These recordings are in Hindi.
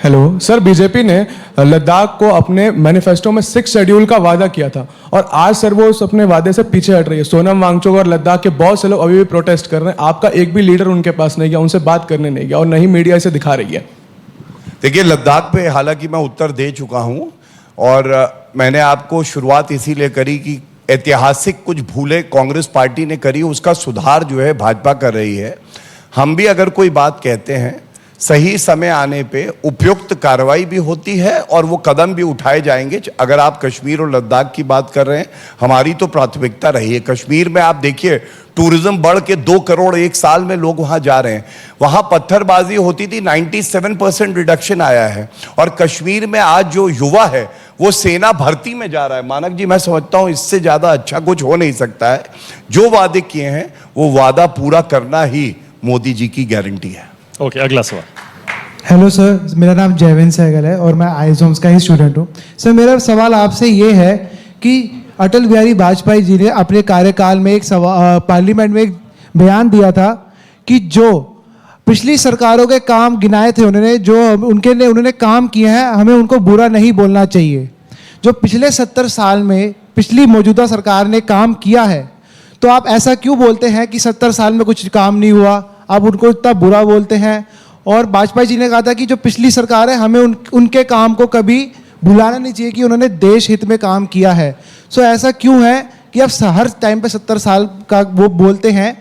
हेलो सर, बीजेपी ने लद्दाख को अपने मैनिफेस्टो में 6 शेड्यूल का वादा किया था और आज सर वो उस अपने वादे से पीछे हट रही है। सोनम वांगचुक और लद्दाख के बहुत से लोग अभी भी प्रोटेस्ट कर रहे हैं। आपका एक भी लीडर उनके पास नहीं गया, उनसे बात करने नहीं गया और नहीं मीडिया इसे दिखा रही है। देखिए, लद्दाख पे हालांकि मैं उत्तर दे चुका हूं और मैंने आपको शुरुआत इसीलिए करी कि ऐतिहासिक कुछ भूलें कांग्रेस पार्टी ने करी, उसका सुधार जो है भाजपा कर रही है। हम भी अगर कोई बात कहते हैं, सही समय आने पे उपयुक्त कार्रवाई भी होती है और वो कदम भी उठाए जाएंगे। अगर आप कश्मीर और लद्दाख की बात कर रहे हैं, हमारी तो प्राथमिकता रही है। कश्मीर में आप देखिए, टूरिज्म बढ़ के 2 करोड़ एक साल में लोग वहां जा रहे हैं। वहां पत्थरबाजी होती थी, 97% रिडक्शन आया है। और कश्मीर में आज जो युवा है वो सेना भर्ती में जा रहा है। मानक जी, मैं समझता हूं इससे ज्यादा अच्छा कुछ हो नहीं सकता है। जो वादे किए हैं वो वादा पूरा करना ही मोदी जी की गारंटी है। ओके, अगला सवाल। हेलो सर, मेरा नाम जयविन सहगल है और मैं आईजोम्स का ही स्टूडेंट हूँ। सर, मेरा सवाल आपसे ये है कि अटल बिहारी वाजपेयी जी ने अपने कार्यकाल में एक पार्लियामेंट में एक बयान दिया था कि जो पिछली सरकारों के काम गिनाए थे उन्होंने, जो उन्होंने काम किए हैं, हमें उनको बुरा नहीं बोलना चाहिए। जो पिछले 70 साल में पिछली मौजूदा सरकार ने काम किया है, तो आप ऐसा क्यों बोलते हैं कि 70 साल में कुछ काम नहीं हुआ, आप उनको इतना बुरा बोलते हैं? और वाजपेयी जी ने कहा था कि जो पिछली सरकार है, हमें उनके काम को कभी भुलाना नहीं चाहिए कि उन्होंने देश हित में काम किया है। सो ऐसा क्यों है कि आप हर टाइम पे 70 साल का वो बोलते हैं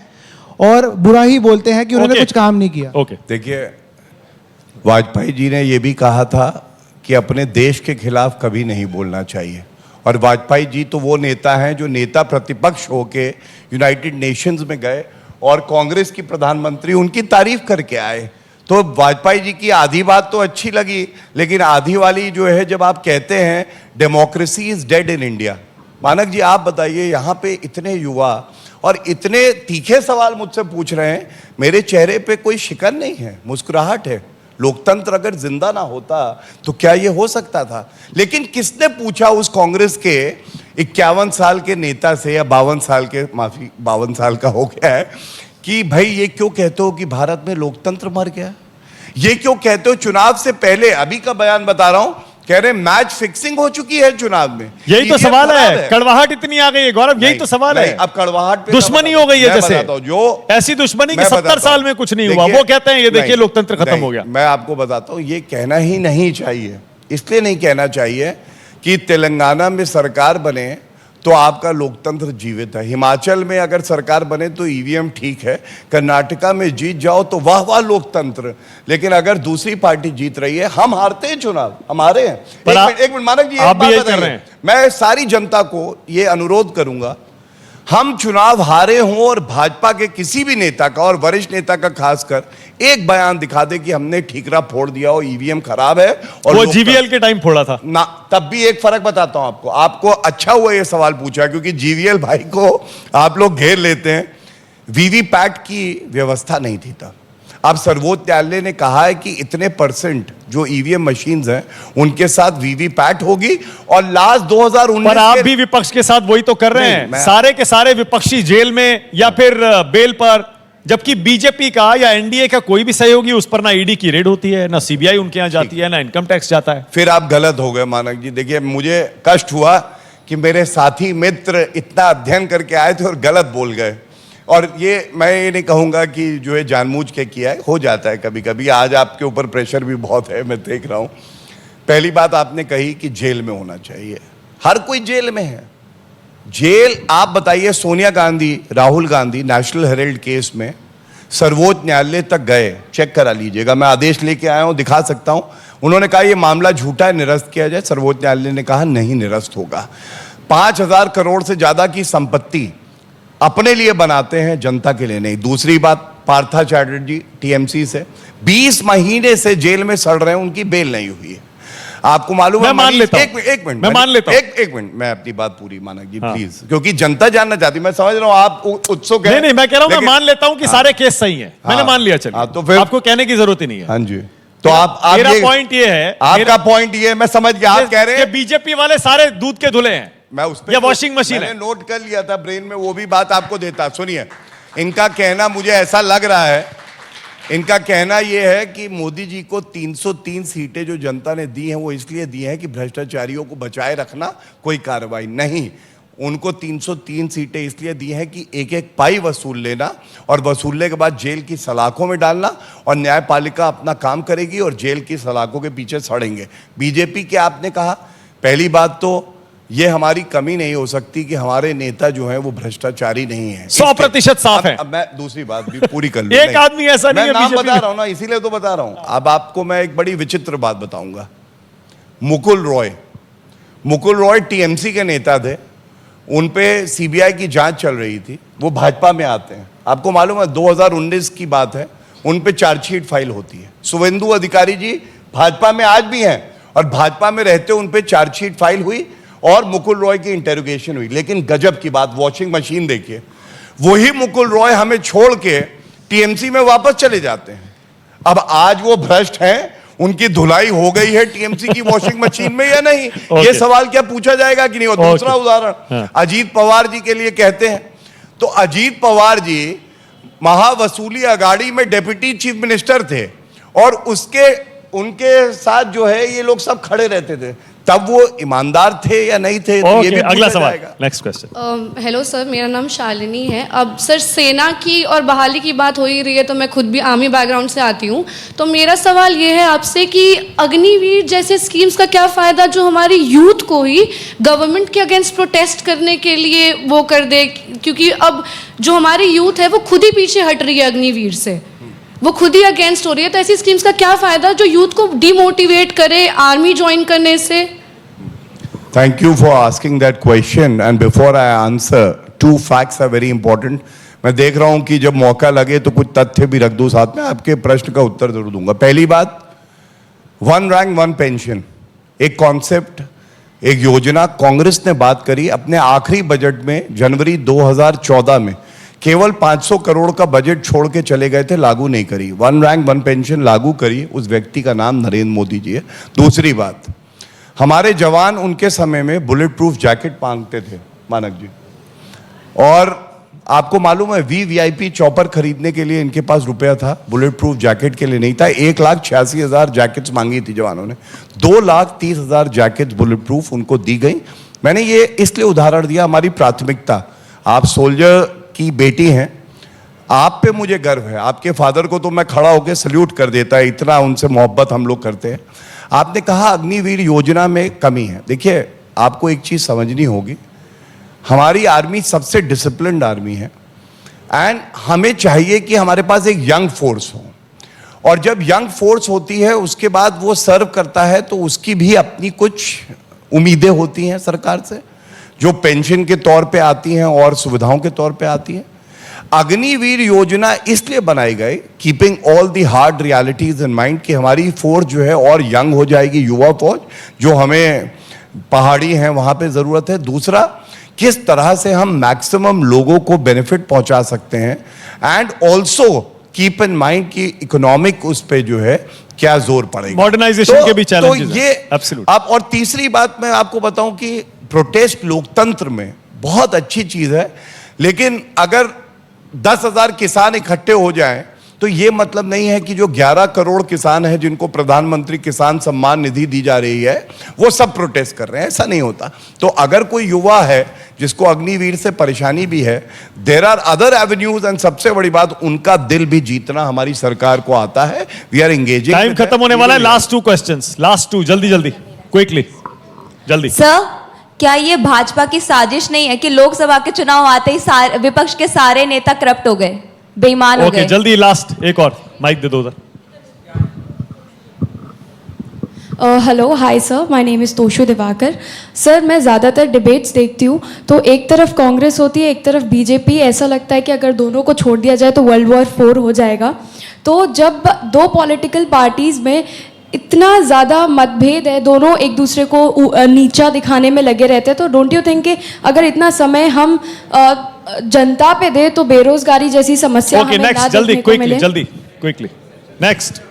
और बुरा ही बोलते हैं कि उन्होंने कुछ काम नहीं किया? ओके, देखिए, वाजपेयी जी ने यह भी कहा था कि अपने देश के खिलाफ कभी नहीं बोलना चाहिए। और वाजपेयी जी तो वो नेता हैं जो नेता प्रतिपक्ष होके यूनाइटेड नेशंस में गए और कांग्रेस की प्रधानमंत्री उनकी तारीफ करके आए। तो वाजपेयी जी की आधी बात तो अच्छी लगी, लेकिन आधी वाली जो है, जब आप कहते हैं democracy is dead in India. मानक जी, आप बताइए, यहाँ पे इतने युवा और इतने तीखे सवाल मुझसे पूछ रहे हैं, मेरे चेहरे पे कोई शिकन नहीं है, मुस्कुराहट है। लोकतंत्र अगर जिंदा ना होता तो क्या ये हो सकता था? लेकिन किसने पूछा उस कांग्रेस के 51 साल के नेता से, या 52 साल के, माफी 52 साल का हो गया है, कि भाई ये क्यों कहते हो कि भारत में लोकतंत्र मर गया? ये क्यों कहते हो चुनाव से पहले? अभी का बयान बता रहा हूं, कह रहे मैच फिक्सिंग हो चुकी है चुनाव में। यही तो सवाल है। कड़वाहट इतनी आ गई है गौरव, यही तो सवाल है। अब कड़वाहट पे दुश्मनी हो गई है, जैसे जो ऐसी दुश्मनी कि 70 साल में कुछ नहीं हुआ। वो कहते हैं ये देखिए लोकतंत्र खत्म हो गया। मैं आपको बताता हूं, ये कहना ही नहीं चाहिए। इसलिए नहीं कहना चाहिए कि तेलंगाना में सरकार बने तो आपका लोकतंत्र जीवित है, हिमाचल में अगर सरकार बने तो ईवीएम ठीक है, कर्नाटका में जीत जाओ तो वाह वाह लोकतंत्र। लेकिन अगर दूसरी पार्टी जीत रही है, हम हारते हैं चुनाव, हमारे हैं। एक मिनट मानक जी, आप भी यही कर रहे हैं। मैं सारी जनता को ये अनुरोध करूंगा, हम चुनाव हारे हों और भाजपा के किसी भी नेता का, और वरिष्ठ नेता का खासकर, एक बयान दिखा दे कि हमने ठीकरा फोड़ दिया हो, ईवीएम खराब है। और वो जीवीएल के टाइम फोड़ा था ना, तब भी एक फर्क बताता हूं आपको। आपको अच्छा हुआ ये सवाल पूछा, क्योंकि जीवीएल भाई को आप लोग घेर लेते हैं। वीवीपैट की व्यवस्था नहीं थी तब। अब सर्वोच्च न्यायालय ने कहा है कि इतने % जो ईवीएम मशीन्स हैं उनके साथ वीवीपैट होगी। और लास्ट 2019 पर आप भी विपक्ष के साथ वही तो कर रहे हैं। सारे के सारे विपक्षी जेल में या फिर बेल पर, जबकि बीजेपी का या एनडीए का कोई भी सहयोगी, उस पर ना ईडी की रेड होती है, ना सीबीआई उनके यहां जाती है, ना इनकम टैक्स जाता है। फिर आप गलत हो गए मानक जी। देखिए, मुझे कष्ट हुआ कि मेरे साथी मित्र इतना अध्ययन करके आए थे और गलत बोल गए। और ये मैं ये नहीं कहूंगा कि जो है जानबूझ के किया है, हो जाता है कभी कभी। आज आपके ऊपर प्रेशर भी बहुत है, मैं देख रहा हूं। पहली बात आपने कही कि जेल में होना चाहिए, हर कोई जेल में है। जेल, आप बताइए, Sonia Gandhi, Rahul Gandhi national Herald case में सर्वोच्च न्यायालय तक गए, चेक करा लीजिएगा, मैं आदेश लेके आया हूं, दिखा सकता हूं। उन्होंने कहा ये मामला झूठा है, निरस्त किया जाए। सर्वोच्च न्यायालय ने कहा नहीं, निरस्त होगा। 5000 करोड़ से ज्यादा की संपत्ति अपने लिए बनाते हैं, जनता के लिए नहीं। दूसरी बात, पार्था चैटर्जी टीएमसी से 20 महीने से जेल में सड़ रहे हैं, उनकी बेल नहीं हुई है। आपको मालूम है? मैं मान लेता हूं, एक मिनट, मैं मान लेता हूं। एक मिनट, मैं अपनी बात पूरी, मानक जी प्लीज, क्योंकि जनता जानना चाहती। मैं समझ रहा हूं आप उत्सुक हैं। नहीं, मैं कह रहा हूं, मैं मान लेता हूं कि सारे केस सही हैं। मैंने मान लिया, चलिए, तो फिर आपको कहने की जरूरत ही नहीं है। हाँ जी, तो आप मेरा पॉइंट ये है, आपका पॉइंट ये है, मैं समझ गया। आप कह रहे हैं बीजेपी वाले सारे दूध के धुले हैं, मैं उस पे या वॉशिंग मशीन है। मैंने नोट कर लिया था ब्रेन में, वो भी बात आपको देता। सुनिए, इनका कहना मुझे ऐसा लग रहा है, इनका कहना यह है कि मोदी जी को 303 सीटें जो जनता ने दी हैं वो इसलिए दी हैं कि भ्रष्टाचारियों को बचाए रखना, कोई कार्रवाई नहीं। उनको 303 सीटें इसलिए दी हैं कि एक एक पाई वसूल लेना और वसूलने के बाद जेल की सलाखों में डालना, और न्यायपालिका अपना काम करेगी और जेल की सलाखों के पीछे सड़ेंगे। बीजेपी के आपने कहा, पहली बात तो ये हमारी कमी नहीं हो सकती कि हमारे नेता जो हैं वो भ्रष्टाचारी नहीं है, 100% साफ है। अब मैं दूसरी बात भी पूरी कर लूं। एक नहीं, आदमी ऐसा नहीं मैं है नाम बीजेपी बता में। रहा हूं ना, इसीलिए तो बता रहा हूं। अब आपको मैं एक बड़ी विचित्र बात बताऊंगा। मुकुल रॉय टीएमसी के नेता थे, उन पे सीबीआई की जांच चल रही थी, वो भाजपा में आते हैं। आपको मालूम है 2019 की बात है, उन पे चार्जशीट फाइल होती है। शुभेंदु अधिकारी जी भाजपा में आज भी हैं और भाजपा में रहते उन पे चार्जशीट फाइल हुई और मुकुल रॉय की इंटेरोगेशन हुई। लेकिन गजब की बात, वॉशिंग मशीन देखिए, वही मुकुल रॉय हमें छोड़ के टीएमसी में वापस चले जाते हैं। अब आज वो भ्रष्ट हैं, उनकी धुलाई हो गई है टीएमसी की वॉशिंग मशीन में या नहीं, ये सवाल क्या पूछा जाएगा कि नहीं। और दूसरा उदाहरण अजीत पवार जी के लिए कहते हैं, तो अजीत पवार जी महावसूली अगाड़ी में डिप्टी चीफ मिनिस्टर थे और उनके साथ जो है ये लोग सब खड़े रहते थे, तब वो ईमानदार थे या नहीं थे, तो ये भी अगला पूछा सवाल, जाएगा। Next question. हेलो सर, मेरा नाम शालिनी है। अब सर सेना की और बहाली की बात हो ही रही है, तो मैं खुद भी आर्मी बैकग्राउंड से आती हूँ, तो मेरा सवाल ये है आपसे कि अग्निवीर जैसे स्कीम्स का क्या फ़ायदा जो हमारी यूथ को ही गवर्नमेंट के अगेंस्ट प्रोटेस्ट करने के लिए वो कर दे, क्योंकि अब जो हमारी यूथ है वो खुद ही पीछे हट रही है अग्निवीर से, वो खुद ही अगेंस्ट हो रही है। तो ऐसी स्कीम्स का क्या फायदा जो यूथ को डिमोटिवेट करे आर्मी ज्वाइन करने से? Thank you for asking that question, and before I answer, two facts are very important. मैं देख रहा हूं कि जब मौका लगे तो कुछ तथ्य भी रख दूं साथ में, आपके प्रश्न का उत्तर जरूर दूंगा। पहली बात, वन रैंक वन पेंशन, एक कॉन्सेप्ट, एक योजना कांग्रेस ने बात करी अपने आखिरी बजट में जनवरी 2014 में, केवल 500 करोड़ का बजट छोड़ के चले गए थे, लागू नहीं करी। वन रैंक वन पेंशन लागू करी, उस व्यक्ति का नाम नरेंद्र मोदी जी है। दूसरी बात, हमारे जवान उनके समय में बुलेट प्रूफ जैकेट मांगते थे, मानक जी, और आपको मालूम है वीवीआईपी चॉपर खरीदने के लिए इनके पास रुपया था, बुलेट प्रूफ जैकेट के लिए नहीं था। 1,86,000 जैकेट्स मांगी थी जवानों ने, 2,30,000 जैकेट्स बुलेट प्रूफ उनको दी गई। मैंने ये इसलिए उदाहरण दिया, हमारी प्राथमिकता, आप सोल्जर की बेटी हैं, आप पे मुझे गर्व है। आपके फादर को तो मैं खड़ा होकर सल्यूट कर देता है, इतना उनसे मोहब्बत हम लोग करते हैं। आपने कहा अग्निवीर योजना में कमी है। देखिए, आपको एक चीज समझनी होगी, हमारी आर्मी सबसे डिसिप्लिन्ड आर्मी है, एंड हमें चाहिए कि हमारे पास एक यंग फोर्स हो, और जब यंग फोर्स होती है उसके बाद वो सर्व करता है तो उसकी भी अपनी कुछ उम्मीदें होती हैं सरकार से, जो पेंशन के तौर पे आती हैं और सुविधाओं के तौर पे आती हैं। अग्निवीर योजना इसलिए बनाई गई, keeping all the hard realities in mind, कि हमारी फोर्स जो है और यंग हो जाएगी, युवा फौज, जो हमें पहाड़ी हैं वहां पे जरूरत है। दूसरा, किस तरह से हम मैक्सिमम लोगों को बेनिफिट पहुंचा सकते हैं, and also keep in mind कि इकोनॉमिक उस पे जो है क्या जोर पड़ेगा, मॉडर्नाइजेशन के भी चैलेंजेस तो हैं। ये Absolute। अब, और तीसरी बात मैं आपको बताऊं कि प्रोटेस्ट लोकतंत्र में बहुत अच्छी चीज है, लेकिन अगर 10,000 किसान इकट्ठे हो जाएं तो ये मतलब नहीं है कि जो 11 करोड़ किसान हैं जिनको प्रधानमंत्री किसान सम्मान निधि दी जा रही है वो सब प्रोटेस्ट कर रहे हैं, ऐसा नहीं होता। तो अगर कोई युवा है जिसको अग्निवीर से परेशानी भी है, there are other avenues, and सबसे बड़ी बात, उनका दिल भी जीतना हमारी सरकार को आता है। We are engaging. टाइम खत्म होने वाला है, लास्ट 2 क्वेश्चंस, लास्ट 2, जल्दी जल्दी, क्विकली, जल्दी। सर, क्या ये भाजपा की साजिश नहीं है कि लोकसभा के चुनाव आते ही विपक्ष के सारे नेता करप्ट हो गए, बेईमान हो गए? ओके, जल्दी लास्ट एक और माइक दे दो उधर। Hello, hi sir, my name is Toshu Diwakar. Sir, मैं ज़्यादातर डिबेट्स देखती हूँ, तो एक तरफ कांग्रेस होती है, एक तरफ बीजेपी। ऐसा लगता है कि अगर दोनों को छोड़ दिया जाए तो वर्ल्ड वॉर 4 हो जाएगा। तो जब दो पॉलिटिकल पार्टीज़ में इतना ज़्यादा मतभेद है, दोनों एक दूसरे को नीचा दिखाने में लगे रहते हैं, तो डोंट यू थिंक कि अगर इतना समय हम जनता पे दे तो बेरोजगारी जैसी समस्या ओके, हमें ना नेक्स्ट, जल्दी, देखने को क्विकली, मिले? जल्दी, क्विकली, नेक्स्ट।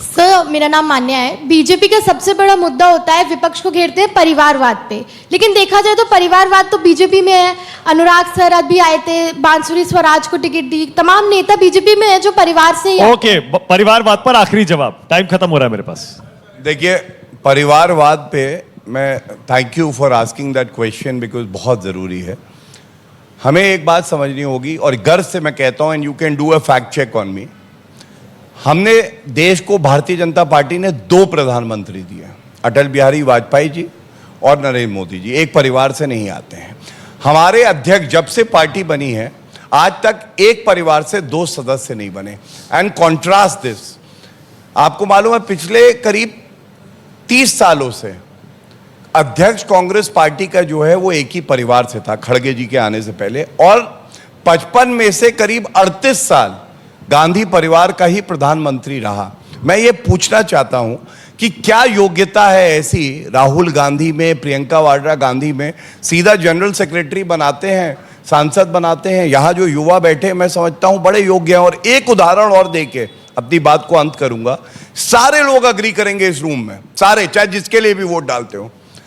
सर मेरा नाम मान्या है। बीजेपी का सबसे बड़ा मुद्दा होता है, विपक्ष को घेरते हैं परिवारवाद पे, लेकिन देखा जाए तो परिवारवाद तो बीजेपी में है। अनुराग सर अभी आए थे, बांसुरी स्वराज को टिकट दी, तमाम नेता बीजेपी में है जो परिवार से ही ओके, परिवारवाद पर आखिरी जवाब, टाइम खत्म हो रहा है मेरे पास। देखिए, परिवारवाद पे मैं thank you for asking that question because बहुत ज़रूरी है। हमें एक बात समझनी होगी और गर्व से मैं कहता हूँ, and you can do a fact check on me, हमने देश को, भारतीय जनता पार्टी ने 2 प्रधानमंत्री दिए, अटल बिहारी वाजपेयी जी और नरेंद्र मोदी जी। एक परिवार से नहीं आते हैं। हमारे अध्यक्ष जब से पार्टी बनी है आज तक एक परिवार से 2 सदस्य नहीं बने। एंड कॉन्ट्रास्ट दिस, आपको मालूम है पिछले करीब 30 सालों से अध्यक्ष कांग्रेस पार्टी का जो है वो एक ही परिवार से था, खड़गे जी के आने से पहले, और 55 में से करीब 38 साल गांधी परिवार का ही प्रधानमंत्री रहा। मैं ये पूछना चाहता हूं कि क्या योग्यता है ऐसी राहुल गांधी में, प्रियंका वाड्रा गांधी में, सीधा जनरल सेक्रेटरी बनाते हैं, सांसद बनाते हैं। यहाँ जो युवा बैठे मैं समझता हूं बड़े योग्य हैं। और एक उदाहरण और देके अपनी बात को अंत करूंगा, सारे लोग अग्री करेंगे इस रूम में, सारे, चाहे जिसके लिए भी वोट डालते हो,